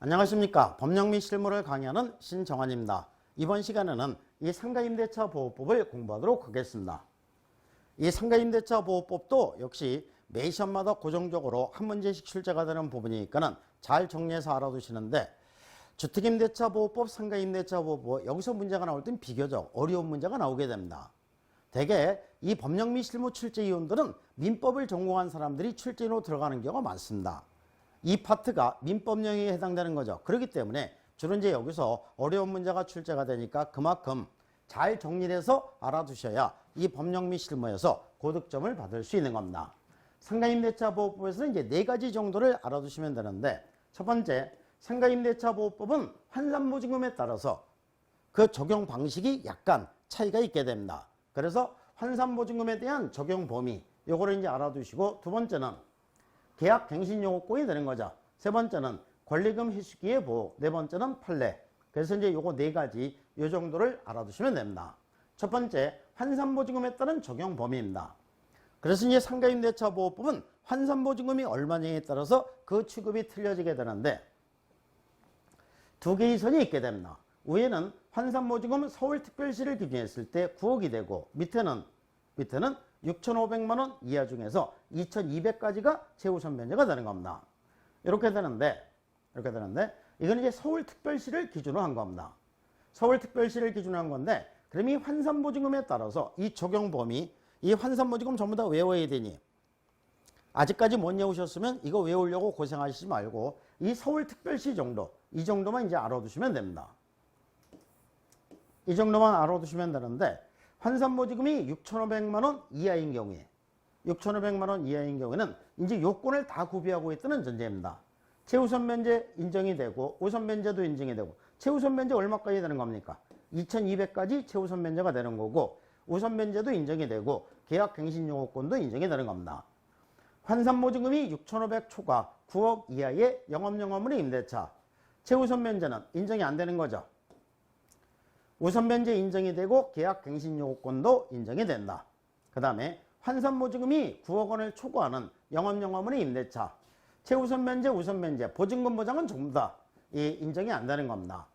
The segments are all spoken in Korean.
안녕하십니까. 법령 및 실무를 강의하는 신정환입니다. 이번 시간에는 이 상가임대차 보호법을 공부하도록 하겠습니다. 이 상가임대차 보호법도 역시 매 시험마다 고정적으로 한 문제씩 출제가 되는 부분이니까 잘 정리해서 알아두시는데, 주택임대차 보호법, 상가임대차 보호법, 여기서 문제가 나올 땐 비교적 어려운 문제가 나오게 됩니다. 대개 이 법령 및 실무 출제위원들은 민법을 전공한 사람들이 출제로 들어가는 경우가 많습니다. 이 파트가 민법 영역에 해당되는 거죠. 그렇기 때문에 주로 이제 여기서 어려운 문제가 출제가 되니까 그만큼 잘 정리를 해서 알아두셔야 이 법령 및 실무에서 고득점을 받을 수 있는 겁니다. 상가임대차 보호법에서는 이제 4가지 정도를 알아두시면 되는데, 첫 번째, 상가임대차 보호법은 환산보증금에 따라서 그 적용 방식이 약간 차이가 있게 됩니다. 그래서 환산보증금에 대한 적용 범위, 요거를 이제 알아두시고, 두 번째는 계약갱신요건이 되는 거죠. 세 번째는 권리금 회수기의 보호, 네 번째는 판례. 그래서 이제 요거 4가지 요 정도를 알아두시면 됩니다. 첫 번째, 환산보증금에 따른 적용 범위입니다. 그래서 이제 상가임대차 보호법은 환산보증금이 얼마냐에 따라서 그 취급이 틀려지게 되는데, 2개의 선이 있게 됩니다. 위에는 환산보증금 서울특별시를 기준했을 때 9억이 되고, 밑에는 6,500만 원 이하 중에서 2,200까지가 최우선 면제가 되는 겁니다. 이렇게 되는데 이건 이제 서울특별시를 기준으로 한 겁니다. 서울특별시를 기준으로 한 건데, 그럼 이 환산보증금에 따라서 이 적용 범위, 이 환산보증금 전부 다 외워야 되니, 아직까지 못 외우셨으면 이거 외우려고 고생하시지 말고 이 서울특별시 정도, 이 정도만 이제 알아두시면 됩니다. 이 정도만 알아두시면 되는데, 환산보증금이 6,500만 원 이하인 경우에, 6,500만 원 이하인 경우에는 이제 요건을 다 구비하고 있다는 전제입니다. 최우선 면제 인정이 되고, 우선 면제도 인정이 되고, 최우선 면제 얼마까지 되는 겁니까? 2,200까지 최우선 면제가 되는 거고, 우선 면제도 인정이 되고, 계약갱신요건도 인정이 되는 겁니다. 환산보증금이 6,500 초과 9억 이하의 영업용허물의 임대차, 최우선 면제는 인정이 안 되는 거죠. 우선 면제 인정이 되고 계약갱신요건도 인정이 된다. 그 다음에 환산보증금이 9억 원을 초과하는 영업용허물의 임대차, 최우선 면제, 우선 면제, 보증금 보장은 전부 다 인정이 안 되는 겁니다.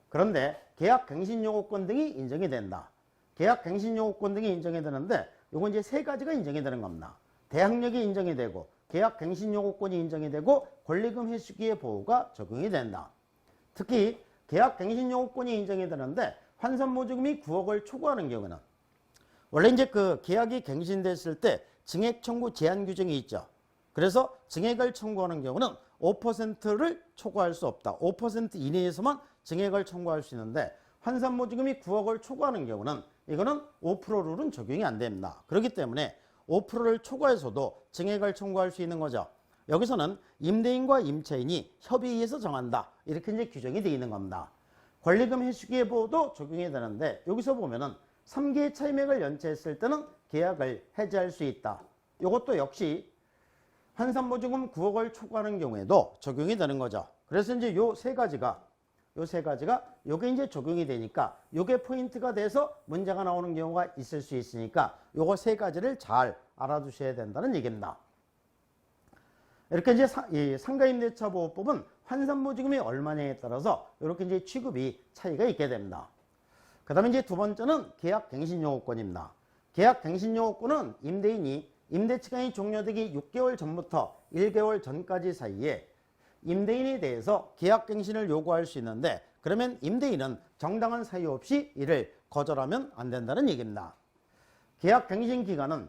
그런데 계약갱신요건 등이 인정이 된다. 계약갱신요건 등이 인정이 되는데, 요건 이제 3가지가 인정이 되는 겁니다. 대항력이 인정이 되고, 계약갱신요건이 인정이 되고, 권리금 회수기의 보호가 적용이 된다. 특히 계약갱신요건이 인정이 되는데, 환산보증금이 9억을 초과하는 경우는, 원래 이제 그 계약이 갱신됐을 때 증액 청구 제한 규정이 있죠. 그래서 증액을 청구하는 경우는 5%를 초과할 수 없다. 5% 이내에서만 증액을 청구할 수 있는데, 환산보증금이 9억을 초과하는 경우는 이거는 5% 룰은 적용이 안 됩니다. 그렇기 때문에 5%를 초과해서도 증액을 청구할 수 있는 거죠. 여기서는 임대인과 임차인이 협의해서 정한다, 이렇게 이제 규정이 되어 있는 겁니다. 권리금 회수기의 보호도 적용이 되는데, 여기서 보면은 3개의 차임액을 연체했을 때는 계약을 해지할 수 있다. 이것도 역시 환산보증금 9억을 초과하는 경우에도 적용이 되는 거죠. 그래서 이제 요 세 가지가 요게 이제 적용이 되니까 요게 포인트가 돼서 문제가 나오는 경우가 있을 수 있으니까 요거 3가지를 잘 알아두셔야 된다는 얘기입니다. 이렇게 이제 이 상가임대차 보호법은 환산보증금이 얼마냐에 따라서 이렇게 이제 취급이 차이가 있게 됩니다. 그 다음에 이제 두 번째는 계약갱신요건입니다. 계약갱신요건은 임대인이 임대期간이 종료되기 6개월 전부터 1개월 전까지 사이에 임대인에 대해서 계약갱신을 요구할 수 있는데, 그러면 임대인은 정당한 사유 없이 이를 거절하면 안 된다는 얘기입니다. 계약갱신 기간은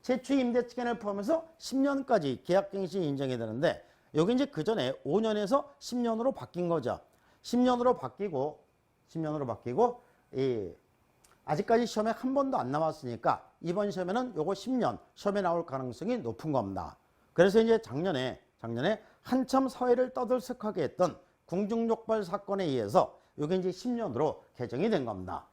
최초 임대기간을 포함해서 10년까지 계약갱신이 인정이 되는데, 여기 이제 그 전에 5년에서 10년으로 바뀐 거죠. 10년으로 바뀌고 아직까지 시험에 한 번도 안 나왔으니까 이번 시험에는 요거 10년 시험에 나올 가능성이 높은 겁니다. 그래서 이제 작년에 한참 사회를 떠들썩하게 했던 궁중욕발 사건에 의해서 요게 이제 10년으로 개정이 된 겁니다.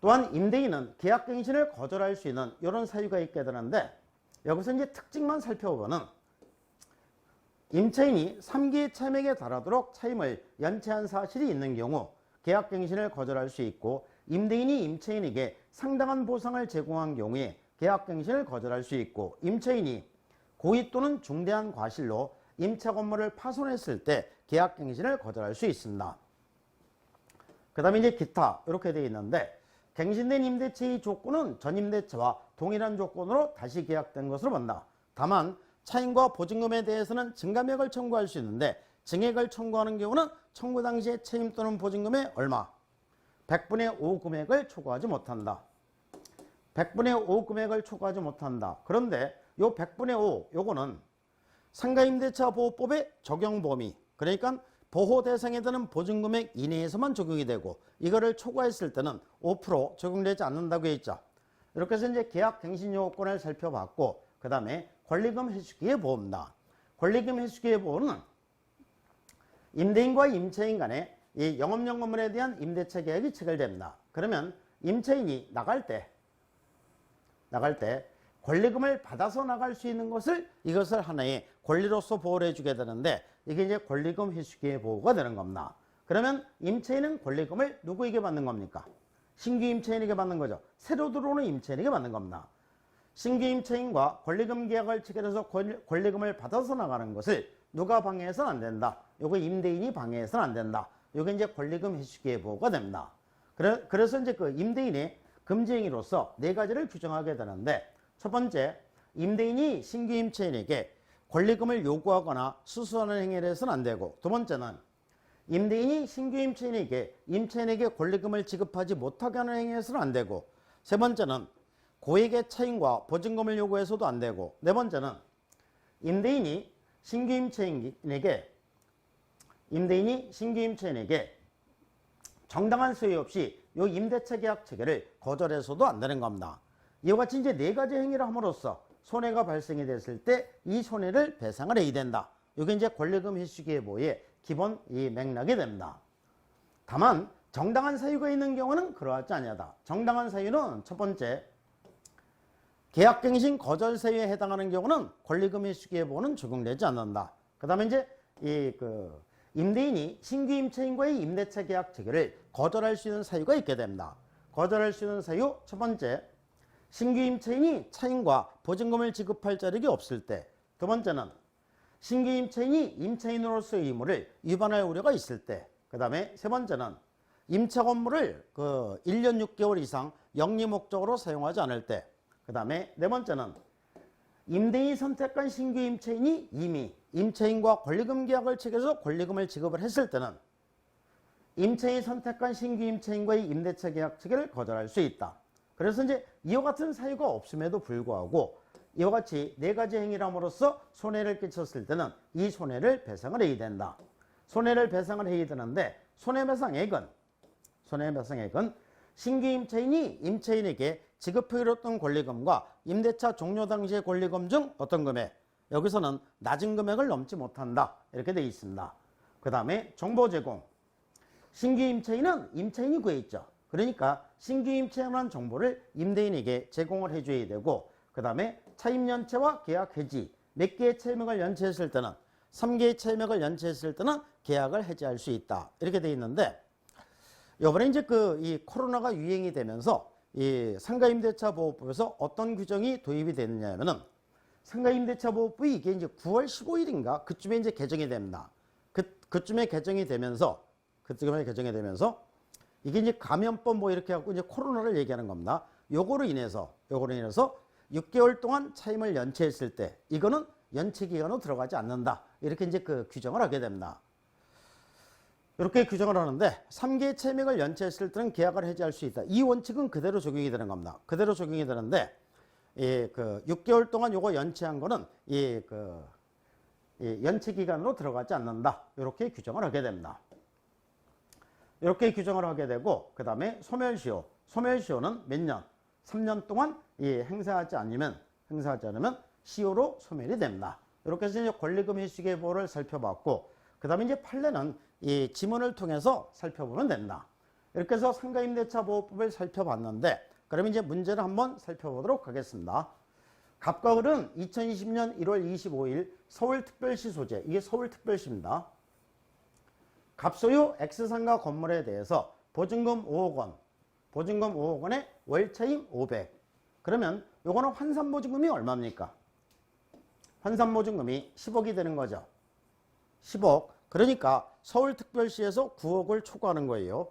또한 임대인은 계약갱신을 거절할 수 있는 이런 사유가 있게 되는데, 여기서 이제 특징만 살펴보면, 임차인이 3개의 차임액에 달하도록 차임을 연체한 사실이 있는 경우 계약갱신을 거절할 수 있고, 임대인이 임차인에게 상당한 보상을 제공한 경우에 계약갱신을 거절할 수 있고, 임차인이 고의 또는 중대한 과실로 임차 건물을 파손했을 때 계약갱신을 거절할 수 있습니다. 그 다음에 이제 기타 이렇게 되어 있는데 갱신된 임대차의 조건은 전임대차와 동일한 조건으로 다시 계약된 것으로 본다. 다만 차임과 보증금에 대해서는 증감액을 청구할 수 있는데 증액을 청구하는 경우는 청구 당시에 차임 또는 보증금의 얼마? 100분의 5 금액을 초과하지 못한다. 100분의 5 금액을 초과하지 못한다. 그런데 요 100분의 5 요거는 상가임대차 보호법의 적용 범위, 그러니까 보호 대상에 드는 보증금액 이내에서만 적용이 되고 이거를 초과했을 때는 5% 적용되지 않는다고 했죠. 이렇게 해서 이제 계약 갱신 요건을 살펴봤고 그 다음에 권리금 회수기의 보호입니다. 권리금 회수기의 보호는 임대인과 임차인 간에 이 영업용 건물에 대한 임대차 계약이 체결됩니다. 그러면 임차인이 나갈 때 권리금을 받아서 나갈 수 있는 것을 이것을 하나의 권리로서 보호를 해주게 되는데 이게 이제 권리금 회수기의 보호가 되는 겁니다. 그러면 임차인은 권리금을 누구에게 받는 겁니까? 신규 임차인에게 받는 거죠. 새로 들어오는 임차인에게 받는 겁니다. 신규 임차인과 권리금 계약을 체결해서 권리금을 받아서 나가는 것을 누가 방해해서는 안 된다. 요거 임대인이 방해해서는 안 된다. 요게 이제 권리금 회수기의 보호가 됩니다. 그래서 이제 그 임대인의 금지행위로서 네 가지를 규정하게 되는데 첫 번째, 임대인이 신규 임차인에게 권리금을 요구하거나 수수하는 행위를 해서는 안 되고 두 번째는 임대인이 신규 임차인에게 권리금을 지급하지 못하게 하는 행위를 해서는 안 되고 세 번째는 고액의 차임과 보증금을 요구해서도 안 되고 네 번째는 임대인이 신규 임차인에게 정당한 소유 없이 요 임대차 계약 체결을 거절해서도 안 되는 겁니다. 이와 같이 이제 네 가지 행위를 함으로써 손해가 발생이 됐을 때 이 손해를 배상을 해야 된다. 이게 이제 권리금 회수기의 보호의 기본 이 맥락이 됩니다. 다만 정당한 사유가 있는 경우는 그러하지 아니하다. 정당한 사유는 첫 번째, 계약갱신 거절 사유에 해당하는 경우는 권리금 회수기의 보호는 적용되지 않는다. 그 다음에 이제 임대인이 신규 임차인과의 임대차 계약 체결을 거절할 수 있는 사유가 있게 됩니다. 거절할 수 있는 사유 첫 번째, 신규 임차인이 차임과 보증금을 지급할 자력이 없을 때. 두 번째는 신규 임차인이 임차인으로서의 의무를 위반할 우려가 있을 때. 그 다음에 세 번째는 임차 건물을 1년 6개월 이상 영리 목적으로 사용하지 않을 때. 그 다음에 네 번째는 임대인이 선택한 신규 임차인이 이미 임차인과 권리금 계약을 체결해서 권리금을 지급을 했을 때는 임차인이 선택한 신규 임차인과의 임대차 계약 체결을 거절할 수 있다. 그래서 이제 이와 같은 사유가 없음에도 불구하고 이와 같이 네 가지 행위를 함으로써 손해를 끼쳤을 때는 이 손해를 배상을 해야 된다. 손해를 배상을 해야 되는데 손해배상액은 신규 임차인이 임차인에게 지급하기로 했던 권리금과 임대차 종료 당시의 권리금 중 어떤 금액, 여기서는 낮은 금액을 넘지 못한다. 이렇게 되어 있습니다. 그 다음에 정보 제공. 신규 임차인은 임차인이 구해있죠. 그러니까 신규 임차인한 정보를 임대인에게 제공을 해줘야 되고 그 다음에 차임 연체와 계약 해지, 몇 개의 차임액을 연체했을 때는 3개의 차임액을 연체했을 때는 계약을 해지할 수 있다. 이렇게 되어 있는데 이번에 이제 이 코로나가 유행이 되면서 이 상가임대차 보호법에서 어떤 규정이 도입이 됐냐면은 상가임대차 보호법이 이게 이제 9월 15일인가 그쯤에 이제 개정이 됩니다. 그쯤에 개정이 되면서 이게 이제 감염법 뭐 이렇게 갖고 이제 코로나를 얘기하는 겁니다. 요거로 인해서 6개월 동안 차임을 연체했을 때 이거는 연체 기간으로 들어가지 않는다. 이렇게 이제 그 규정을 하게 됩니다. 이렇게 규정을 하는데 3개의 차임액을 연체했을 때는 계약을 해지할 수 있다. 이 원칙은 그대로 적용이 되는 겁니다. 그대로 적용이 되는데 6개월 동안 요거 연체한 거는 연체 기간으로 들어가지 않는다. 이렇게 규정을 하게 됩니다. 이렇게 규정을 하게 되고 그 다음에 소멸시효. 소멸시효는 몇 년? 3년 동안 행사하지 않으면 시효로 소멸이 됩니다. 이렇게 해서 이제 권리금 회수기의 보호를 살펴봤고 그 다음에 이제 판례는 이 지문을 통해서 살펴보면 된다. 이렇게 해서 상가임대차 보호법을 살펴봤는데 그러면 이제 문제를 한번 살펴보도록 하겠습니다. 갑과 을은 2020년 1월 25일 서울특별시 소재, 이게 서울특별시입니다. 갑소유 X상가 건물에 대해서 보증금 5억 원에 월차임 500. 그러면 요거는 환산보증금이 얼마입니까? 환산보증금이 10억이 되는 거죠. 10억. 그러니까 서울특별시에서 9억을 초과하는 거예요.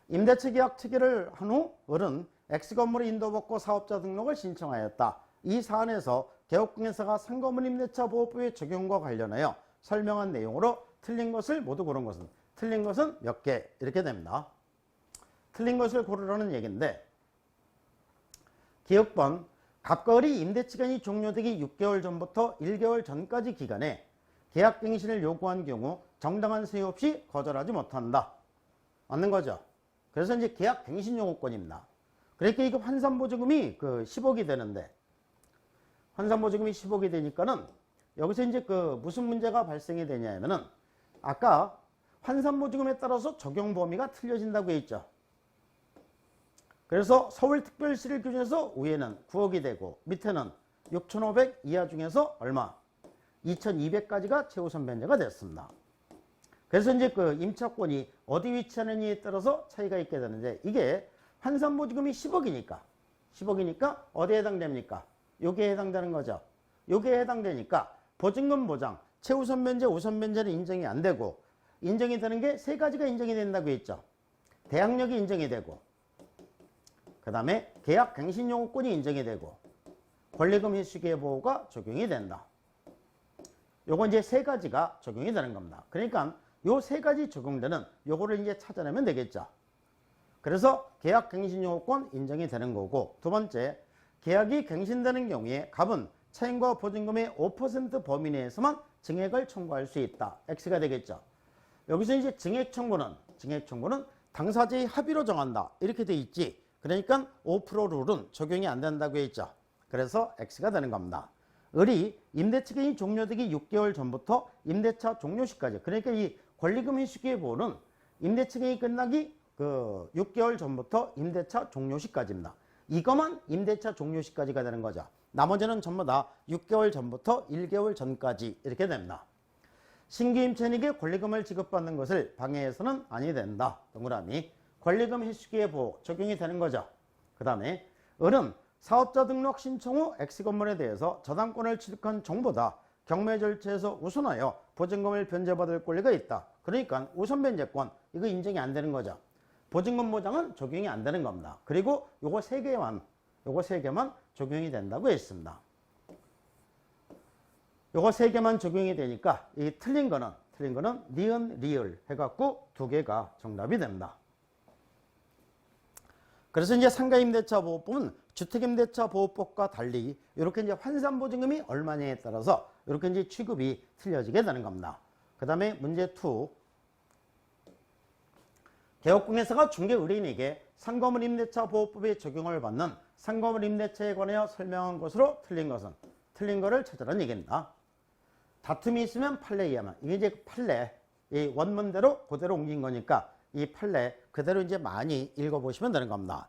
임대차 계약 체결을 한 후 을은 X건물의 인도받고 사업자 등록을 신청하였다. 이 사안에서 개업공개사가 상건물 임대차 보호법의 적용과 관련하여 설명한 내용으로 틀린 것을 모두 고른 것은, 틀린 것은 몇 개 이렇게 됩니다. 틀린 것을 고르라는 얘기인데, 기억번 갑과 을이 임대기간이 종료되기 6개월 전부터 1개월 전까지 기간에 계약갱신을 요구한 경우 정당한 사유 없이 거절하지 못한다. 맞는 거죠. 그래서 이제 계약갱신 요구권입니다. 그러니까 이거 환산보증금이 10억이 되는데, 환산보증금이 10억이 되니까는 여기서 이제 무슨 문제가 발생이 되냐면은 아까 환산보증금에 따라서 적용 범위가 틀려진다고 했죠. 그래서 서울특별시를 기준해서 위에는 9억이 되고 밑에는 6,500 이하 중에서 얼마? 2,200까지가 최우선 변제가 됐습니다. 그래서 이제 임차권이 어디 위치하느냐에 따라서 차이가 있게 되는데, 이게 환산보증금이 10억이니까 어디에 해당됩니까? 여기에 해당되는 거죠. 여기에 해당되니까 보증금 보장, 최우선 변제, 우선 변제는 인정이 안 되고, 인정이 되는 게 세 가지가 인정이 된다고 했죠. 대항력이 인정이 되고, 그 다음에 계약갱신 요구권이 인정이 되고, 권리금 희수기의 보호가 적용이 된다. 요거 이제 세 가지가 적용이 되는 겁니다. 그러니까 요 세 가지 적용되는 요거를 이제 찾아내면 되겠죠. 그래서 계약갱신 요구권 인정이 되는 거고, 두 번째, 계약이 갱신되는 경우에 갑은 차임과 보증금의 5% 범위 내에서만 증액을 청구할 수 있다. X가 되겠죠. 여기서 이제 증액 청구는 당사자의 합의로 정한다. 이렇게 돼 있지. 그러니까 5% 룰은 적용이 안 된다고 했죠. 그래서 X가 되는 겁니다. 을이 임대차 기간이 종료되기 6개월 전부터 임대차 종료 시까지, 그러니까 이 권리금 희수기의 보호는 임대차 기간이 끝나기 6개월 전부터 임대차 종료 시까지입니다. 이것만 임대차 종료 시까지가 되는 거죠. 나머지는 전부 다 6개월 전부터 1개월 전까지 이렇게 됩니다. 신규 임차인에게 권리금을 지급받는 것을 방해해서는 아니 된다. 동그라미. 권리금 희수기의 보호 적용이 되는 거죠. 그 다음에 을은 사업자 등록 신청 후 X건물에 대해서 저당권을 취득한 정보다 경매 절차에서 우선하여 보증금을 변제받을 권리가 있다. 그러니까 우선 변제권, 이거 인정이 안 되는 거죠. 보증금 보장은 적용이 안 되는 겁니다. 그리고 요거 세 개만 적용이 된다고 했습니다. 요거 세 개만 적용이 되니까 이 틀린 거는 니은, 리을 해갖고 두 개가 정답이 됩니다. 그래서 이제 상가임대차 보호법은 주택임대차 보호법과 달리 이렇게 이제 환산보증금이 얼마냐에 따라서 이렇게 이제 취급이 틀려지게 되는 겁니다. 그 다음에 문제 2. 개업공개사가 중개의뢰인에게 상거물 임대차 보호법의 적용을 받는 상거물 임대차에 관하여 설명한 것으로 틀린 것은, 틀린 거를 찾으라는 얘기입니다. 다툼이 있으면 판례 이하만. 이게 이제 판례, 이 원문대로 그대로 옮긴 거니까 이 판례 그대로 이제 많이 읽어보시면 되는 겁니다.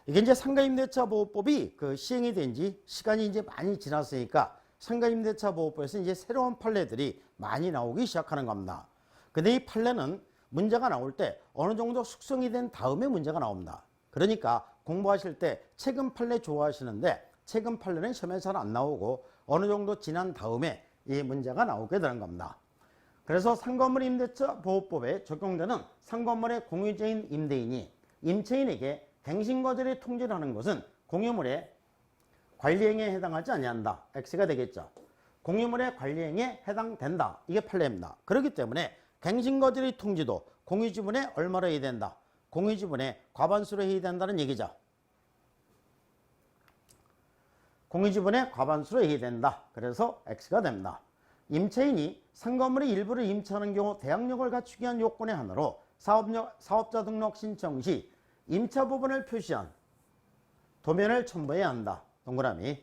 이게 이제 상가임대차 보호법이 시행이 된 지 시간이 이제 많이 지났으니까 상가임대차 보호법에서 이제 새로운 판례들이 많이 나오기 시작하는 겁니다. 근데 이 판례는 문제가 나올 때 어느 정도 숙성이 된 다음에 문제가 나옵니다. 그러니까 공부하실 때 최근 판례 좋아하시는데 최근 판례는 시험에 잘 안 나오고 어느 정도 지난 다음에 이 문제가 나오게 되는 겁니다. 그래서 상건물 임대차 보호법에 적용되는 상건물의 공유자인 임대인이 임차인에게 갱신거절의 통지를 하는 것은 공유물의 관리행위에 해당하지 아니한다. X가 되겠죠. 공유물의 관리행위에 해당된다. 이게 판례입니다. 그렇기 때문에 갱신거절의 통지도 공유지분에 얼마로 해야 된다? 공유지분에 과반수로 해야 된다는 얘기죠. 공유지분에 과반수로 해야 된다. 그래서 X가 됩니다. 임차인이 상건물의 일부를 임차하는 경우 대항력을 갖추기 위한 요건의 하나로 사업자 등록 신청 시 임차 부분을 표시한 도면을 첨부해야 한다. 동그라미.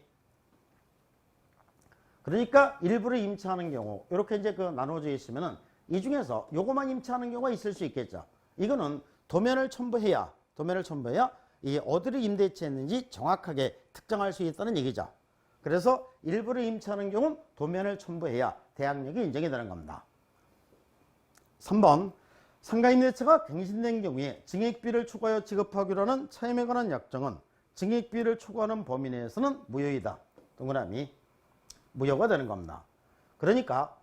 그러니까 일부를 임차하는 경우 이렇게 이제 나눠져 있으면은 이 중에서 요거만 임차하는 경우가 있을 수 있겠죠. 이거는 도면을 첨부해야 이 어디를 임대차했는지 정확하게 특정할 수 있다는 얘기죠. 그래서 일부를 임차하는 경우는 도면을 첨부해야 대항력이 인정이 되는 겁니다. 3번. 상가임대차가 갱신된 경우에 증액비를 초과하여 지급하기로 하는 차임에 관한 약정은 증액비를 초과하는 범위 내에서는 무효이다. 동그라미. 무효가 되는 겁니다. 그러니까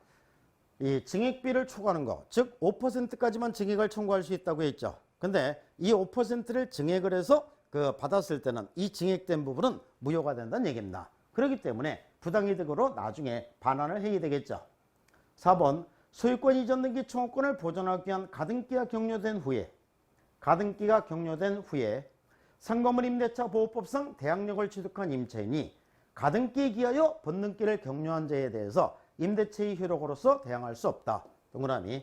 이 증액비를 초과하는 거, 즉 5%까지만 증액을 청구할 수 있다고 했죠. 근데 이 5%를 증액을 해서 받았을 때는 이 증액된 부분은 무효가 된다는 얘기입니다. 그렇기 때문에 부당이득으로 나중에 반환을 해야 되겠죠. 4번 소유권 이전 등기 청구권을 보존하기 위한 가등기가 격려된 후에 상거물 임대차 보호법상 대항력을 취득한 임차인이 가등기에 기하여 본등기를 격려한 자에 대해서 임대차의 효력으로서 대항할 수 없다. 동그라미.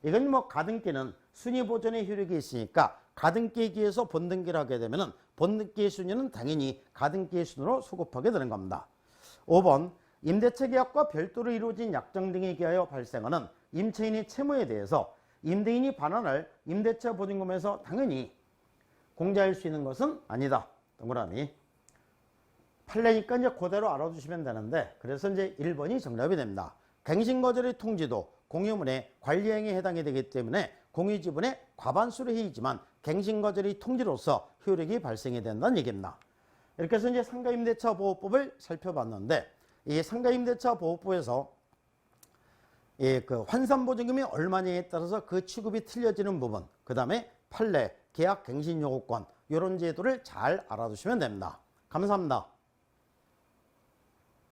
이건 가등기는 순위 보존의 효력이 있으니까 가등기에 기해서 본등기를 하게 되면 본등기의 순위는 당연히 가등기의 순으로 소급하게 되는 겁니다. 5번 임대차 계약과 별도로 이루어진 약정 등에 기하여 발생하는 임차인의 채무에 대해서 임대인이 반환할 임대차 보증금에서 당연히 공제할 수 있는 것은 아니다. 동그라미. 판례니까 이제 그대로 알아두시면 되는데, 그래서 이제 1번이 정답이 됩니다. 갱신거절의 통지도 공유문의 관리행위에 해당이 되기 때문에 공유지분의 과반수로 해이지만 갱신거절의 통지로서 효력이 발생이 된다는 얘기입니다. 이렇게 해서 이제 상가임대차 보호법을 살펴봤는데, 이 상가임대차 보호법에서 환산보증금이 얼마냐에 따라서 그 취급이 틀려지는 부분, 그 다음에 판례, 계약 갱신요구권 이런 제도를 잘 알아두시면 됩니다. 감사합니다.